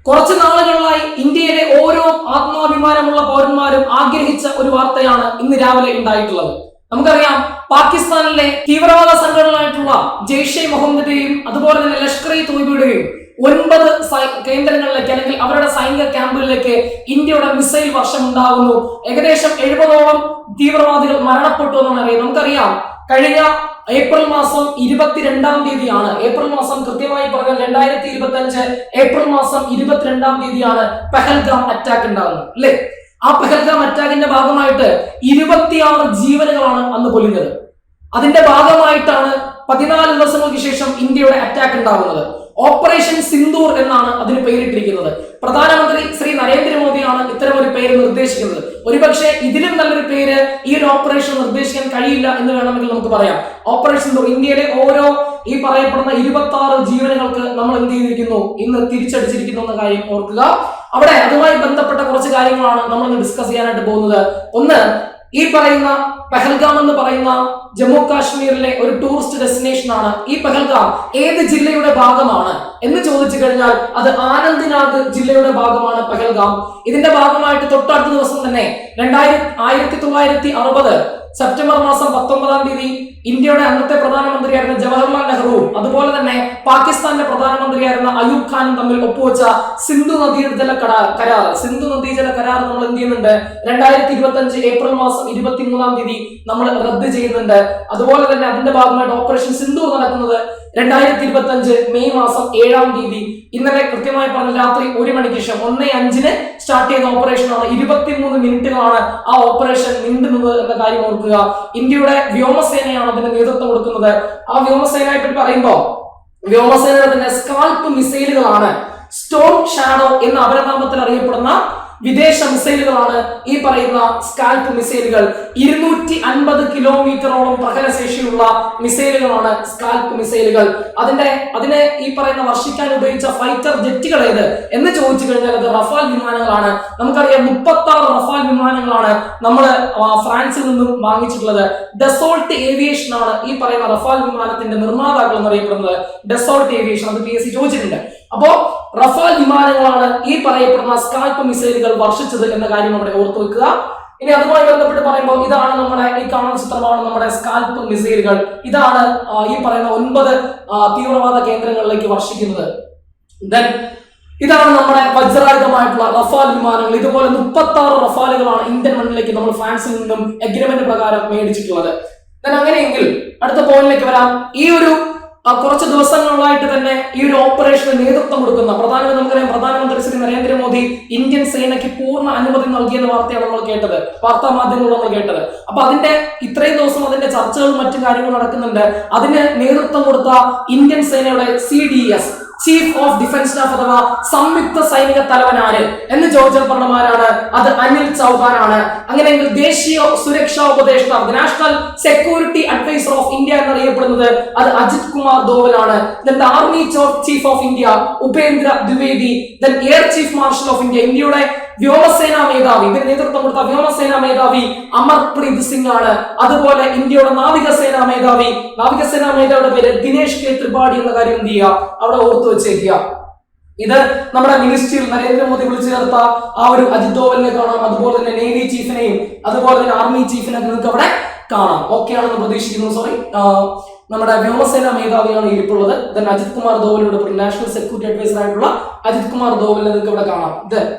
കുറച്ചു നാളുകളിലായി ഇന്ത്യയിലെ ഓരോ ആത്മാഭിമാനമുള്ള പൗരന്മാരും ആഗ്രഹിച്ച ഒരു വാർത്തയാണ് ഇന്ന് രാവിലെ ഉണ്ടായിട്ടുള്ളത്. നമുക്കറിയാം, പാകിസ്ഥാനിലെ തീവ്രവാദ സംഘടനകളായിട്ടുള്ള ജെയ്ഷെ മുഹമ്മദിന്റെയും അതുപോലെ തന്നെ ലഷ്കർ-ഇ-തോയ്ബയുടെയും 9 കേന്ദ്രങ്ങളിലേക്ക് അല്ലെങ്കിൽ അവരുടെ സൈനിക ക്യാമ്പുകളിലേക്ക് ഇന്ത്യയുടെ മിസൈൽ വർഷം ഉണ്ടാകുന്നു. ഏകദേശം 70ഓളം തീവ്രവാദികൾ മരണപ്പെട്ടു എന്നാണ് അറിയാം. നമുക്കറിയാം, കഴിഞ്ഞ ഏപ്രിൽ മാസം 22-ാം തീയതിയാണ്, ഏപ്രിൽ മാസം കൃത്യമായി പറഞ്ഞാൽ 2025 ഏപ്രിൽ മാസം 22-ാം തീയതിയാണ് പെഹൽഗാം അറ്റാക്ക് ഉണ്ടാകുന്നത് അല്ലെ. ആ പെഹൽഗാം അറ്റാക്കിന്റെ ഭാഗമായിട്ട് 26 ജീവനുകളാണ് അന്ന് പൊലിഞ്ഞത്. അതിന്റെ ഭാഗമായിട്ടാണ് 14 ദിവസങ്ങൾക്ക് ശേഷം ഇന്ത്യയുടെ അറ്റാക്ക് ഉണ്ടാകുന്നത്. ഓപ്പറേഷൻ സിന്ദൂർ എന്നാണ് അതിന് പേരിട്ടിരിക്കുന്നത്. പ്രധാനമന്ത്രി ശ്രീ നരേന്ദ്രമോദിയാണ് ഇത്തരം ഒരു പേര് നിർദ്ദേശിക്കുന്നത്. ഒരുപക്ഷെ ഇതിലും നല്ലൊരു പേര് ഈ ഒരു ഓപ്പറേഷൻ നിർദ്ദേശിക്കാൻ കഴിയില്ല എന്ന് വേണമെങ്കിൽ നമുക്ക് പറയാം. ഓപ്പറേഷൻ സിന്ദൂർ ഇന്ത്യയിലെ ഓരോ ഈ പറയപ്പെടുന്ന 26 ജീവനുകൾക്ക് നമ്മൾ എന്ത് ചെയ്തിരിക്കുന്നു, ഇന്ന് തിരിച്ചടിച്ചിരിക്കുന്നു എന്ന കാര്യം ഓർക്കുക. അവിടെ അതുമായി ബന്ധപ്പെട്ട കുറച്ച് കാര്യങ്ങളാണ് നമ്മൾ ഇന്ന് ഡിസ്കസ് ചെയ്യാനായിട്ട് പോകുന്നത്. ഒന്ന്, ഈ പറയുന്ന പെഹൽഗാം എന്ന് പറയുന്ന ജമ്മു കാശ്മീരിലെ ഒരു ടൂറിസ്റ്റ് ഡെസ്റ്റിനേഷൻ ആണ്. ഈ പെഹൽഗാം ഏത് ജില്ലയുടെ ഭാഗമാണ് എന്ന് ചോദിച്ചു കഴിഞ്ഞാൽ അത് ആനന്ദ്നാഗ് ജില്ലയുടെ ഭാഗമാണ് പെഹൽഗാം. ഇതിന്റെ ഭാഗമായിട്ട് തൊട്ടടുത്ത ദിവസം തന്നെ 1960 സെപ്റ്റംബർ മാസം 19-ാം തീയതി ഇന്ത്യയുടെ അന്നത്തെ പ്രധാനമന്ത്രിയായിരുന്ന ജവഹർലാൽ നെഹ്റുവും അതുപോലെ തന്നെ പാകിസ്ഥാന്റെ പ്രധാനമന്ത്രിയായിരുന്ന അയൂബ് ഖാനും തമ്മിൽ ഒപ്പുവെച്ച സിന്ധു നദീജല കരാർ നമ്മൾ എന്ത് ചെയ്യുന്നുണ്ട്, 2025 ഏപ്രിൽ മാസം 23-ാം തീയതി നമ്മൾ റദ്ദ് ചെയ്യുന്നുണ്ട്. അതുപോലെ തന്നെ അതിന്റെ ഭാഗമായിട്ട് ഓപ്പറേഷൻ സിന്ദൂർ നടക്കുന്നത് 2025 മെയ് മാസം 7-ാം തീയതി. ഇന്നലെ കൃത്യമായി പറഞ്ഞ രാത്രി 1 മണിക്ക് ശേഷം 1:05 സ്റ്റാർട്ട് ചെയ്ത ഓപ്പറേഷനാണ്. 23 മിനിറ്റുകളാണ് ആ ഓപ്പറേഷൻ നീണ്ടുന്നത് എന്ന കാര്യം ഓർക്കുക. ഇന്ത്യയുടെ വ്യോമസേനയാണ് അതിന് നേതൃത്വം കൊടുക്കുന്നത്. ആ വ്യോമസേനയെ പറ്റി പറയുമ്പോൾ വ്യോമസേനയുടെ തന്നെ സ്കാൽപ്പ് മിസൈലുകളാണ്, സ്റ്റോം ഷാഡോ എന്ന അപരനാമത്തിൽ അറിയപ്പെടുന്ന വിദേശ മിസൈലുകളാണ് ഈ പറയുന്ന സ്കാൽപ്പ് മിസൈലുകൾ. 250 കിലോമീറ്ററോളം പ്രഹരശേഷിയുള്ള മിസൈലുകളാണ് സ്കാൽപ്പ് മിസൈലുകൾ. അതിനെ ഈ പറയുന്ന വർഷിക്കാൻ ഉപയോഗിച്ച ഫൈറ്റർ ജെറ്റുകൾ ഏത് എന്ന് ചോദിച്ചു കഴിഞ്ഞാൽ അത് റഫാൽ വിമാനങ്ങളാണ്. നമുക്കറിയാം, 36 റഫാൽ വിമാനങ്ങളാണ് നമ്മൾ ഫ്രാൻസിൽ നിന്നും വാങ്ങിച്ചിട്ടുള്ളത്. ഡെസോൾട്ട് ഏവിയേഷൻ ആണ് ഈ പറയുന്ന റഫാൽ വിമാനത്തിന്റെ നിർമ്മാതാക്കൾ എന്നറിയപ്പെടുന്നത്. ഡെസോൾട്ട് ഏവിയേഷൻ, അത് PSC ചോദിച്ചിട്ടുണ്ട്. അപ്പോ റഫാൽ വിമാനങ്ങളാണ് ഈ പറയപ്പെടുന്ന സ്കാൽപ്പ് മിസൈലുകൾ വർഷിച്ചത് എന്ന കാര്യം അവിടെ ഓർത്തു വെക്കുക. ഇനി അതുമായി ബന്ധപ്പെട്ട് പറയുമ്പോൾ ഇതാണ് നമ്മുടെ ഈ കാണുന്ന ചിത്രമാണ് നമ്മുടെ സ്കാൽപ്പ് മിസൈലുകൾ. ഇതാണ് ഈ പറയുന്ന 9 തീവ്രവാദ കേന്ദ്രങ്ങളിലേക്ക് വർഷിക്കുന്നത്. ദെൻ ഇതാണ് നമ്മുടെ വജ്രായുധമായിട്ടുള്ള റഫാൽ വിമാനങ്ങൾ. ഇതുപോലെ 36 റഫാലുകളാണ് ഇന്ത്യൻ മണ്ണിലേക്ക് നമ്മൾ ഫ്രാൻസിൽ നിന്നും എഗ്രിമെന്റ് പ്രകാരം മേടിച്ചിട്ടുള്ളത്. ദെൻ അങ്ങനെയെങ്കിൽ അടുത്ത പോയിന്റിലേക്ക് വരാം. ഈ ഒരു കുറച്ച് ദിവസങ്ങളിലായിട്ട് തന്നെ ഈ ഒരു ഓപ്പറേഷന് നേതൃത്വം കൊടുക്കുന്ന നമുക്കറിയാം, പ്രധാനമന്ത്രി ശ്രീ നരേന്ദ്രമോദി ഇന്ത്യൻ സേനയ്ക്ക് പൂർണ്ണ അനുമതി നൽകിയെന്ന വാർത്തയാണ് നമ്മൾ കേട്ടത്, വാർത്താ മാധ്യമങ്ങളിൽ നമ്മൾ കേട്ടത്. അപ്പൊ അതിന്റെ ഇത്രയും ദിവസം അതിന്റെ ചർച്ചകളും മറ്റു കാര്യങ്ങളും നടക്കുന്നുണ്ട്. അതിന് നേതൃത്വം കൊടുത്ത ഇന്ത്യൻ സേനയുടെ CDS chief of defence staff അഥവാ സംയുക്ത സൈനിക തലവൻ ആര് എന്ന് ചോദിച്ചാൽ പറഞ്ഞമാരാണ്, അത് അനിൽ ചൗഹാൻ ആണ്. അങ്ങനെയെങ്കിൽ ദേശീയ സുരക്ഷാ ഉപദേഷ്ടാവ്, national security adviser of India എന്നറിയപ്പെടുന്നത് അത് അജിത് കുമാർ ദോവൽ ആണ്. Army chief of India Upendra Dwivedi, air chief marshal of India, ഇന്ത്യയുടെ വ്യോമസേനാ മേധാവി, ഇതിന് നേതൃത്വം കൊടുത്ത വ്യോമസേനാ മേധാവി അമർപ്രീത് സിംഗ് ആണ്. അതുപോലെ ഇന്ത്യയുടെ നാവികസേനാ മേധാവിയുടെ പേര് ദിനേശ് കെ ത്രിപാഠി എന്ന കാര്യം എന്ത് ചെയ്യുക, അവിടെ ഓർത്തു വെച്ചേക്കുക. ഇത് നമ്മുടെ മിനിസ്ട്രിയിൽ നരേന്ദ്രമോദി വിളിച്ചു ചേർത്ത ആ ഒരു അജിത് ദോവലിനെ കാണാം. അതുപോലെ തന്നെ നേവി ചീഫിനെയും അതുപോലെ തന്നെ ആർമി ചീഫിനെ നിങ്ങൾക്ക് അവിടെ കാണാം. ഓക്കെ ആണെന്ന് പ്രതീക്ഷിക്കുന്നു. നമ്മുടെ വ്യോമസേനാ മേധാവിയാണ് ഇരിപ്പുള്ളത്. ദെൻ അജിത് കുമാർ ദോവലിയുടെ നാഷണൽ സെക്യൂരിറ്റി അഡ്വൈസർ ആയിട്ടുള്ള അജിത് കുമാർ ദോവലിനെ നിങ്ങൾക്ക് ഇവിടെ കാണാം.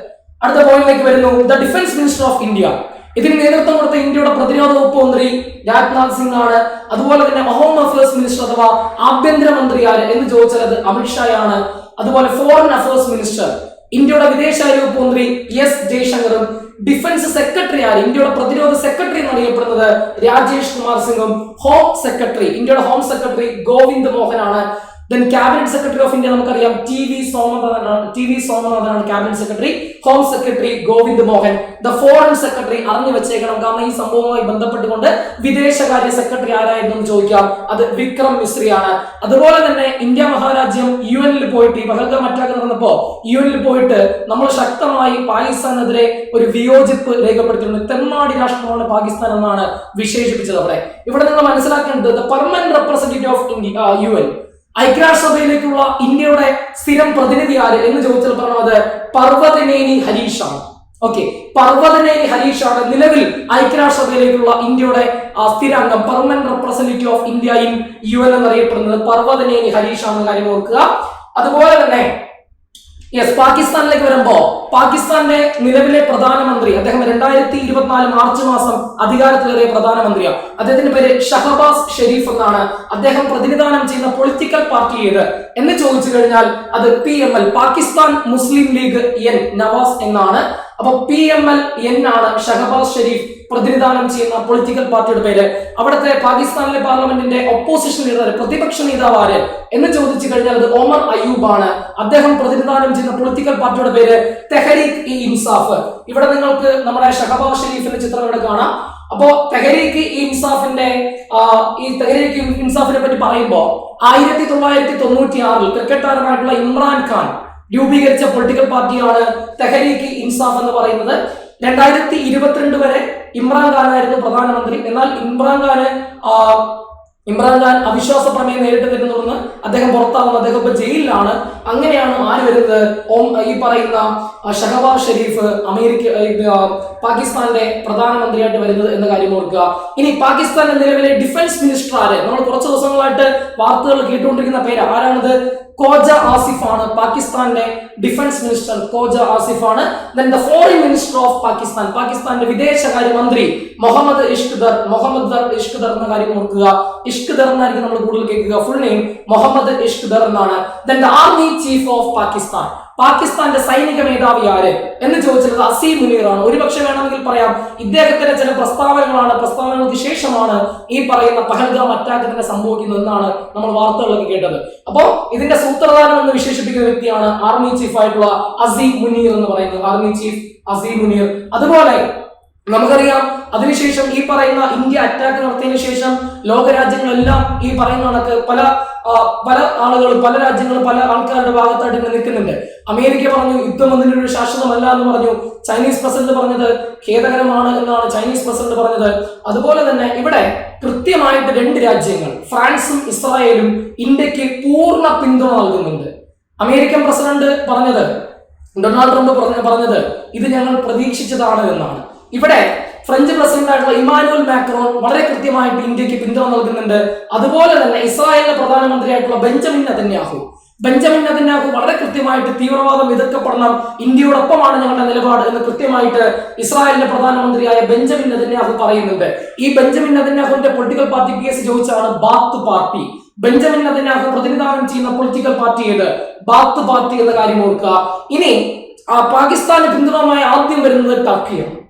അടുത്ത പോയിന്റിലേക്ക് വരുന്നു. The defence minister of India, ഇതിന് നേതൃത്വം കൊടുത്ത ഇന്ത്യയുടെ പ്രതിരോധ വകുപ്പ് മന്ത്രി രാജ്നാഥ് സിംഗ് ആണ്. അതുപോലെ തന്നെ ഹോം അഫയേഴ്സ് മിനിസ്റ്റർ അഥവാ ആഭ്യന്തരമന്ത്രി ആര് എന്ന് ചോദിച്ചാൽ അത് അമിത്ഷായാണ്. അതുപോലെ ഫോറിൻ അഫയേഴ്സ് മിനിസ്റ്റർ, ഇന്ത്യയുടെ വിദേശകാര്യ വകുപ്പ് മന്ത്രി S ജയശങ്കറും. ഡിഫൻസ് സെക്രട്ടറി ആര്, ഇന്ത്യയുടെ പ്രതിരോധ സെക്രട്ടറി എന്നറിയപ്പെടുന്നത് രാജേഷ് കുമാർ സിംഗും. ഹോം സെക്രട്ടറി, ഇന്ത്യയുടെ ഹോം സെക്രട്ടറി ഗോവിന്ദ് മോഹനാണ്. ക്യാബിനറ്റ് സെക്രട്ടറി ഓഫ് ഇന്ത്യ നമുക്കറിയാം TV സോമനാഥനാണ് cabinet secretary. Home secretary Govind Mohan. The foreign secretary അറിഞ്ഞു വെച്ചേക്കണം, കാരണം ഈ സംഭവവുമായി ബന്ധപ്പെട്ടുകൊണ്ട് വിദേശകാര്യ സെക്രട്ടറി ആരായിരുന്നു എന്ന് ചോദിക്കാം, അത് വിക്രം മിശ്രിയാണ്. അതുപോലെ തന്നെ ഇന്ത്യ മഹാരാജ്യം UN പോയിട്ട് ഈ പഹൽഗാം അറ്റാക്ക് നടന്നപ്പോ UN പോയിട്ട് നമ്മൾ ശക്തമായി പാകിസ്ഥാനെതിരെ ഒരു വിയോജിപ്പ് രേഖപ്പെടുത്തിയിട്ടുണ്ട്. തെമ്മാടി രാഷ്ട്രമാണ് പാകിസ്ഥാൻ എന്നാണ് വിശേഷിപ്പിച്ചത്. ഇവിടെ നിങ്ങൾ മനസ്സിലാക്കേണ്ടത് പെർമനന്റ് റെപ്രസെന്റേറ്റീവ് ഓഫ് UN ഐക്യരാഷ്ട്രസഭയിലേക്കുള്ള ഇന്ത്യയുടെ സ്ഥിരം പ്രതിനിധി ആര് എന്ന് ചോദിച്ചാൽ പറഞ്ഞത് പർവതനേനി ഹരീഷാണ്. ഓക്കെ, പർവതനേനി ഹരീഷാണ് നിലവിൽ ഐക്യരാഷ്ട്രസഭയിലേക്കുള്ള ഇന്ത്യയുടെ സ്ഥിരാംഗം, permanent representative of India in UN എന്നറിയപ്പെടുന്നത് പർവതനേനി ഹരീഷാണെന്ന കാര്യം ഓർക്കുക. അതുപോലെ തന്നെ പാകിസ്ഥാനിലേക്ക് വരുമ്പോ പാകിസ്ഥാന്റെ നിലവിലെ പ്രധാനമന്ത്രി, അദ്ദേഹം 2024 മാർച്ച് മാസം അധികാരത്തിലേറിയ പ്രധാനമന്ത്രിയാണ്. അദ്ദേഹത്തിന്റെ പേര് ഷഹബാസ് ഷെരീഫ് എന്നാണ്. അദ്ദേഹം പ്രതിനിധാനം ചെയ്യുന്ന പൊളിറ്റിക്കൽ പാർട്ടി ഏത് എന്ന് ചോദിച്ചു കഴിഞ്ഞാൽ അത് PML, പാകിസ്ഥാൻ മുസ്ലിം ലീഗ് N, നവാസ് എന്നാണ്. അപ്പൊ PML N ആണ് ഷഹബാസ് ഷെരീഫ് പ്രതിനിധാനം ചെയ്യുന്ന പൊളിറ്റിക്കൽ പാർട്ടിയുടെ പേര്. അവിടുത്തെ പാകിസ്ഥാനിലെ പാർലമെന്റിന്റെ ഒപ്പോസിഷൻ ലീഡർ, പ്രതിപക്ഷ നേതാവ് ആര് എന്ന് ചോദിച്ചു കഴിഞ്ഞാൽ അത് ഒമർ അയ്യൂബ് ആണ്. അദ്ദേഹം പ്രതിനിധാനം ചെയ്യുന്ന പൊളിറ്റിക്കൽ പാർട്ടിയുടെ പേര് തെഹരീഖ് ഇ ഇൻസാഫ്. ഇവിടെ നിങ്ങൾക്ക് നമ്മുടെ ഷഹബാസ് ഷെരീഫിന്റെ ചിത്രം ഇവിടെ കാണാം. അപ്പോ തെഹരീഖ് ഇ ഇൻസാഫിന്റെ പറ്റി പറയുമ്പോൾ 1996 ക്രിക്കറ്റ് താരമായിട്ടുള്ള ഇമ്രാൻ ഖാൻ രൂപീകരിച്ച പൊളിറ്റിക്കൽ പാർട്ടിയാണ് തെഹരീഖ് ഇ ഇൻസാഫ് എന്ന് പറയുന്നത്. 2022 വരെ ഇമ്രാൻ ഖാൻ ആയിരുന്നു പ്രധാനമന്ത്രി. എന്നാൽ ഇമ്രാൻ ഖാൻ അവിശ്വാസ പ്രമേയം നേരിട്ടതിനെ തുടർന്ന് അദ്ദേഹം പുറത്താവുന്നു. അദ്ദേഹം ഇപ്പൊ ജയിലിലാണ്. അങ്ങനെയാണ് ആര് വരുന്നത്? ഈ പറയുന്ന ഷഹബാസ് ഷെരീഫ് പാകിസ്ഥാന്റെ പ്രധാനമന്ത്രിയായിട്ട് വരുന്നത് എന്ന കാര്യം ഓർക്കുക. ഇനി പാകിസ്ഥാന്റെ നിലവിലെ ഡിഫൻസ് മിനിസ്റ്റർ ആര്? നമ്മൾ കുറച്ച് ദിവസങ്ങളായിട്ട് വാർത്തകൾ കേട്ടുകൊണ്ടിരിക്കുന്ന പേര് ആരാണിത്? കോജ ആസിഫ് ആണ് പാകിസ്ഥാന്റെ ഡിഫൻസ് മിനിസ്റ്റർ. കോജ ആസിഫ് ആണ്. Then the foreign minister of Pakistan, പാകിസ്ഥാന്റെ വിദേശകാര്യ മന്ത്രി മുഹമ്മദ് ഇഷ്ഖ്ദർ എന്ന കാര്യം ഓർക്കുക. ഇഷ്ഖ്ദർ എന്നായിരിക്കും നമ്മൾ കൂടുതൽ കേൾക്കുക. ഫുൾ നെയിം മുഹമ്മദ് ഇഷ്ഖ്ദർ എന്നാണ്. Then the army chief of Pakistan, പാകിസ്ഥാന്റെ സൈനിക മേധാവി ആര് എന്ന് ചോദിച്ചത് അസീം മുനീർ ആണ്. ഒരുപക്ഷെ വേണമെങ്കിൽ പറയാം ഇദ്ദേഹത്തിന്റെ ചില പ്രസ്താവനകൾക്ക് ശേഷമാണ് ഈ പറയുന്ന പഹൽഗാം അറ്റാക്ക് തന്നെ സംഭവിക്കുന്നത് എന്നാണ് നമ്മൾ വാർത്തകളൊക്കെ കേട്ടത്. അപ്പോ ഇതിന്റെ സൂത്രധാരൻ എന്ന് വിശേഷിപ്പിക്കുന്ന വ്യക്തിയാണ് ആർമി ചീഫ് ആയിട്ടുള്ള അസീം മുനീർ എന്ന് പറയുന്നത്. Army chief Asim Munir. അതുപോലെ നമുക്കറിയാം അതിനുശേഷം ഈ പറയുന്ന ഇന്ത്യ അറ്റാക്ക് നടത്തിയതിനു ശേഷം ലോകരാജ്യങ്ങളെല്ലാം ഈ പറയുന്ന കണക്ക് പല ആളുകളും പല രാജ്യങ്ങളും പല ആൾക്കാരുടെ ഭാഗത്തായിട്ട് ഇങ്ങനെ നിൽക്കുന്നുണ്ട്. അമേരിക്ക പറഞ്ഞു യുദ്ധം അതിനൊരു ശാശ്വതമല്ല എന്ന് പറഞ്ഞു. ചൈനീസ് പ്രസിഡന്റ് പറഞ്ഞത് ഖേദകരമാണ് എന്നാണ് ചൈനീസ് പ്രസിഡന്റ് പറഞ്ഞത്. അതുപോലെ തന്നെ ഇവിടെ കൃത്യമായിട്ട് 2 രാജ്യങ്ങൾ ഫ്രാൻസും ഇസ്രായേലും ഇന്ത്യക്ക് പൂർണ്ണ പിന്തുണ നൽകുന്നുണ്ട്. അമേരിക്കൻ പ്രസിഡന്റ് പറഞ്ഞത്, ഡൊണാൾഡ് ട്രംപ് പറഞ്ഞത് ഇത് ഞങ്ങൾ പ്രതീക്ഷിച്ചതാണ് എന്നാണ്. ഇവിടെ ഫ്രഞ്ച് പ്രസിഡന്റ് ആയിട്ടുള്ള ഇമാനുവൽ മാക്രോൺ വളരെ കൃത്യമായിട്ട് ഇന്ത്യക്ക് പിന്തുണ നൽകുന്നുണ്ട്. അതുപോലെ തന്നെ ഇസ്രായേലിന്റെ പ്രധാനമന്ത്രിയായിട്ടുള്ള ബെഞ്ചമിൻ നെതന്യാഹു വളരെ കൃത്യമായിട്ട് തീവ്രവാദം എതിർക്കപ്പെടണം, ഇന്ത്യയോടൊപ്പമാണ് ഞങ്ങളുടെ നിലപാട് എന്ന് കൃത്യമായിട്ട് ഇസ്രായേലിന്റെ പ്രധാനമന്ത്രിയായ ബെഞ്ചമിൻ നെതന്യാഹു പറയുന്നുണ്ട്. ഈ ബെഞ്ചമിൻ നെതന്യാഹുവിന്റെ പൊളിറ്റിക്കൽ പാർട്ടി കേസ് ചോദിച്ചാണ് ബാത്ത് പാർട്ടി. ബെഞ്ചമിൻ നെതന്യാഹു പ്രതിനിധാനം ചെയ്യുന്ന പൊളിറ്റിക്കൽ പാർട്ടി ഏത്? ബാത്ത് പാർട്ടി എന്ന കാര്യം ഓർക്കുക. ഇനി പാകിസ്ഥാന് പിന്തുണയുമായി ആദ്യം വരുന്നത്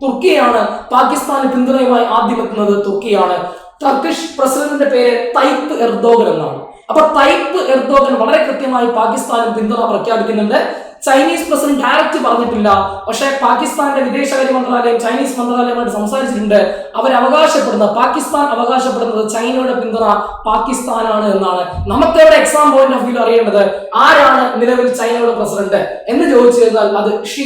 തുർക്കിയാണ്. പാകിസ്ഥാന് പിന്തുണയുമായി ആദ്യം എത്തുന്നത് തുർക്കിയാണ്. ടർക്കിഷ് പ്രസിഡന്റിന്റെ പേര് തയ്യിപ്പ് എർദോഗൻ എന്നാണ്. അപ്പൊ തയ്യിപ്പ് എർദോഗൻ വളരെ കൃത്യമായി പാകിസ്ഥാന് പിന്തുണ പ്രഖ്യാപിക്കുന്നുണ്ട്. ചൈനീസ് പ്രസിഡന്റ് ഡയറക്റ്റ് പറഞ്ഞിട്ടില്ല, പക്ഷേ പാകിസ്ഥാന്റെ വിദേശകാര്യ മന്ത്രാലയം ചൈനീസ് മന്ത്രാലയമായിട്ട് സംസാരിച്ചിട്ടുണ്ട്. പാകിസ്ഥാൻ അവകാശപ്പെടുന്നത് ചൈനയുടെ പിന്തുണ പാകിസ്ഥാനാണ് എന്നാണ്. നമുക്കവിടെ എക്സാം പോയിന്റ് ഓഫ് വ്യൂ അറിയേണ്ടത് ആരാണ് നിലവിൽ ചൈനയുടെ പ്രസിഡന്റ് എന്ന് ചോദിച്ചു കഴിഞ്ഞാൽ അത് ഷീ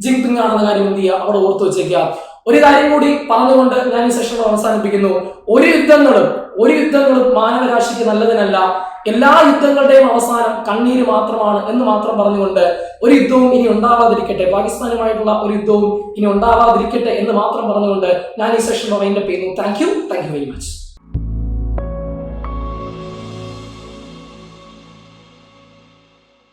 ജിൻപിങ് ആണെന്ന കാര്യം എന്ത് ചെയ്യുക, അവിടെ ഓർത്തു വെച്ചേക്കുക. ഒരു കാര്യം കൂടി പറഞ്ഞുകൊണ്ട് ഞാൻ ഈ സെഷൻ അവസാനിപ്പിക്കുന്നു. ഒരു യുദ്ധങ്ങളും മാനവരാശിക്ക് നല്ലതിനല്ല. എല്ലാ യുദ്ധങ്ങളുടെയും അവസാനം കണ്ണീര് മാത്രമാണ് എന്ന് മാത്രം പറഞ്ഞുകൊണ്ട് ഒരു യുദ്ധവും ഇനി ഉണ്ടാവാതിരിക്കട്ടെ, പാകിസ്ഥാനുമായിട്ടുള്ള ഒരു യുദ്ധവും ഇനി ഉണ്ടാവാതിരിക്കട്ടെ എന്ന് മാത്രം പറഞ്ഞുകൊണ്ട് ഞാൻ ഈ സെഷൻ വൈൻഡപ്പ് ചെയ്യുന്നു. Thank you very much.